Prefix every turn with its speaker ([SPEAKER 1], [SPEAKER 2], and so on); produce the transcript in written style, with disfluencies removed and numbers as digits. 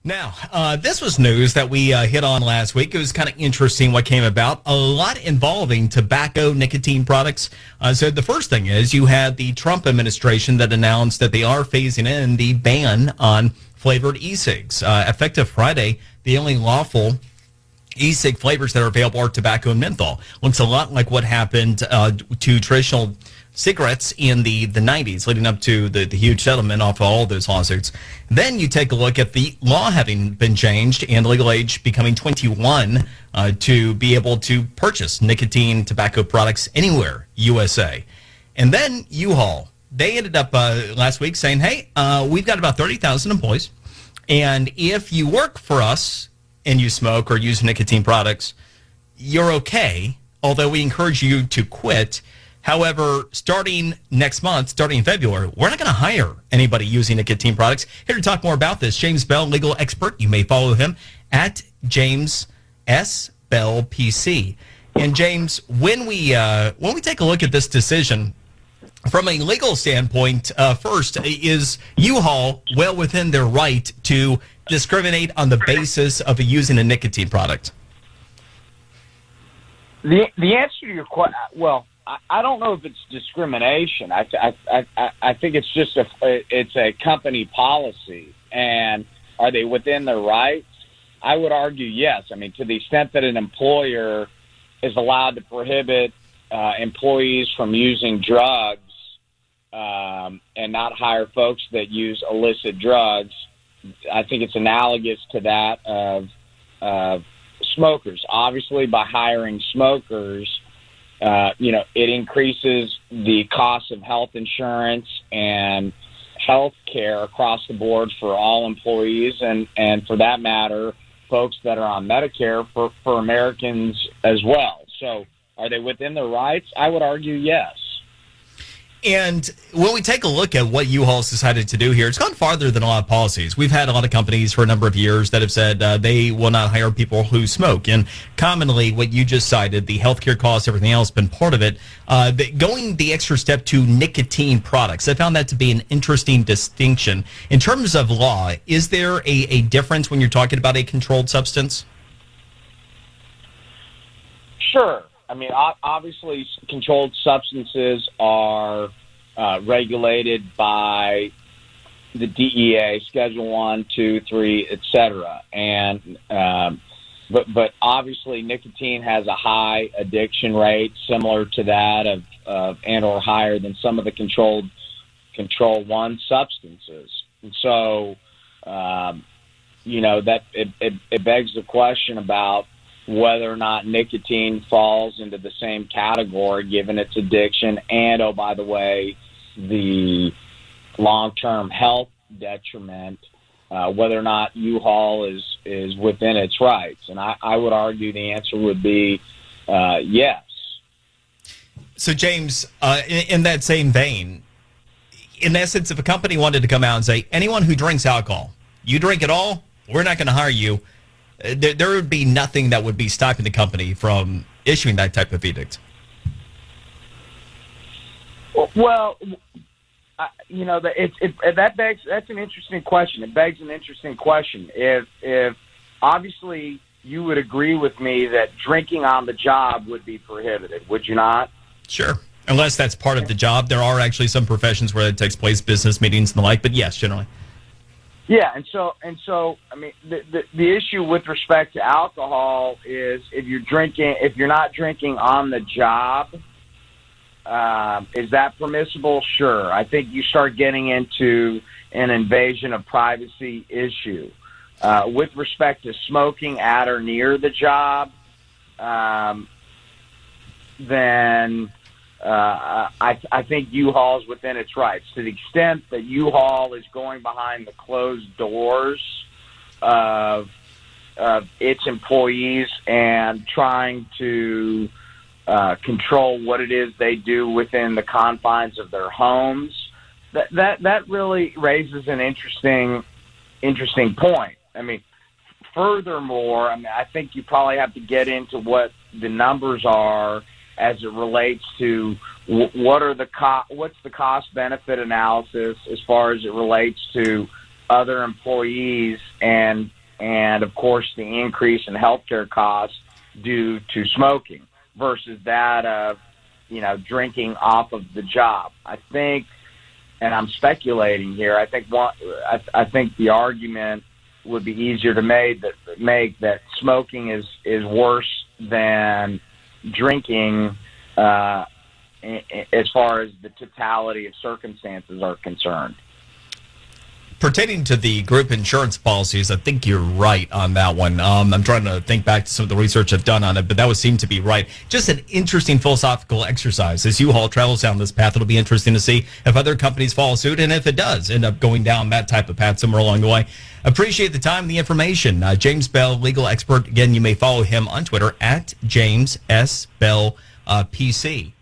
[SPEAKER 1] Now, this was news that we hit on last week. It was kind of interesting what came about. A lot involving tobacco nicotine products. So the first thing is you had the Trump administration that announced that they are phasing in the ban on flavored e-cigs. Effective Friday, the only lawful e-cig flavors that are available are tobacco and menthol. Looks a lot like what happened to traditional cigarettes in the 90s, leading up to the huge settlement off of all those lawsuits. Then you take a look at the law having been changed and the legal age becoming 21 to be able to purchase nicotine tobacco products anywhere USA. And then U-Haul, they ended up last week saying, hey, we've got about 30,000 employees, and if you work for us and you smoke or use nicotine products, you're okay, although we encourage you to quit. However, starting next month, starting in February, we're not going to hire anybody using nicotine products. Here to talk more about this, James Bell, legal expert. You may follow him at James S. Bell PC. And James, when we take a look at this decision, from a legal standpoint, first, is U-Haul well within their right to discriminate on the basis of using a nicotine product?
[SPEAKER 2] The answer to your question, well, I don't know if it's discrimination. I think it's just it's a company policy. And are they within their rights? I would argue yes. I mean, to the extent that an employer is allowed to prohibit employees from using drugs and not hire folks that use illicit drugs, I think it's analogous to that of smokers. Obviously, by hiring smokers, it increases the cost of health insurance and health care across the board for all employees, and for that matter, folks that are on Medicare for Americans as well. So are they within their rights? I would argue yes.
[SPEAKER 1] And when we take a look at what U-Haul's decided to do here, it's gone farther than a lot of policies. We've had a lot of companies for a number of years that have said they will not hire people who smoke. And commonly, what you just cited, the healthcare costs, everything else, been part of it. Going the extra step to nicotine products, I found that to be an interesting distinction. In terms of law, is there a difference when you're talking about a controlled substance?
[SPEAKER 2] Sure. I mean, obviously, controlled substances are regulated by the DEA, Schedule 1, 2, 3, et cetera. And but obviously, nicotine has a high addiction rate, similar to that of and or higher than some of the Control 1 substances. And so, that it begs the question about whether or not nicotine falls into the same category given its addiction and, oh, by the way, the long-term health detriment, whether or not U-Haul is within its rights. And I would argue the answer would be yes.
[SPEAKER 1] So, James, in that same vein, in essence, if a company wanted to come out and say, anyone who drinks alcohol, you drink it all, we're not going to hire you, there would be nothing that would be stopping the company from issuing that type of edict.
[SPEAKER 2] Well, that's an interesting question. It begs an interesting question. If obviously you would agree with me that drinking on the job would be prohibited, would you not?
[SPEAKER 1] Sure. Unless that's part of the job. There are actually some professions where it takes place, business meetings and the like, but yes, generally.
[SPEAKER 2] Yeah, and so, I mean, the issue with respect to alcohol is if you're not drinking on the job, is that permissible? Sure. I think you start getting into an invasion of privacy issue. With respect to smoking at or near the job, then I think U-Haul is within its rights. To the extent that U-Haul is going behind the closed doors of its employees and trying to control what it is they do within the confines of their homes, that really raises an interesting point. I mean, furthermore, I think you probably have to get into what the numbers are as it relates to what's the cost benefit analysis as far as it relates to other employees and of course the increase in healthcare costs due to smoking versus that of, drinking off of the job. I think, and I'm speculating here, I think the argument would be easier to make that smoking is worse than drinking as far as the totality of circumstances are concerned.
[SPEAKER 1] Pertaining to the group insurance policies, I think you're right on that one. I'm trying to think back to some of the research I've done on it, but that would seem to be right. Just an interesting philosophical exercise. As U-Haul travels down this path, it'll be interesting to see if other companies follow suit and if it does end up going down that type of path somewhere along the way. Appreciate the time and the information. James Bell, legal expert. Again, you may follow him on Twitter at James S. Bell PC.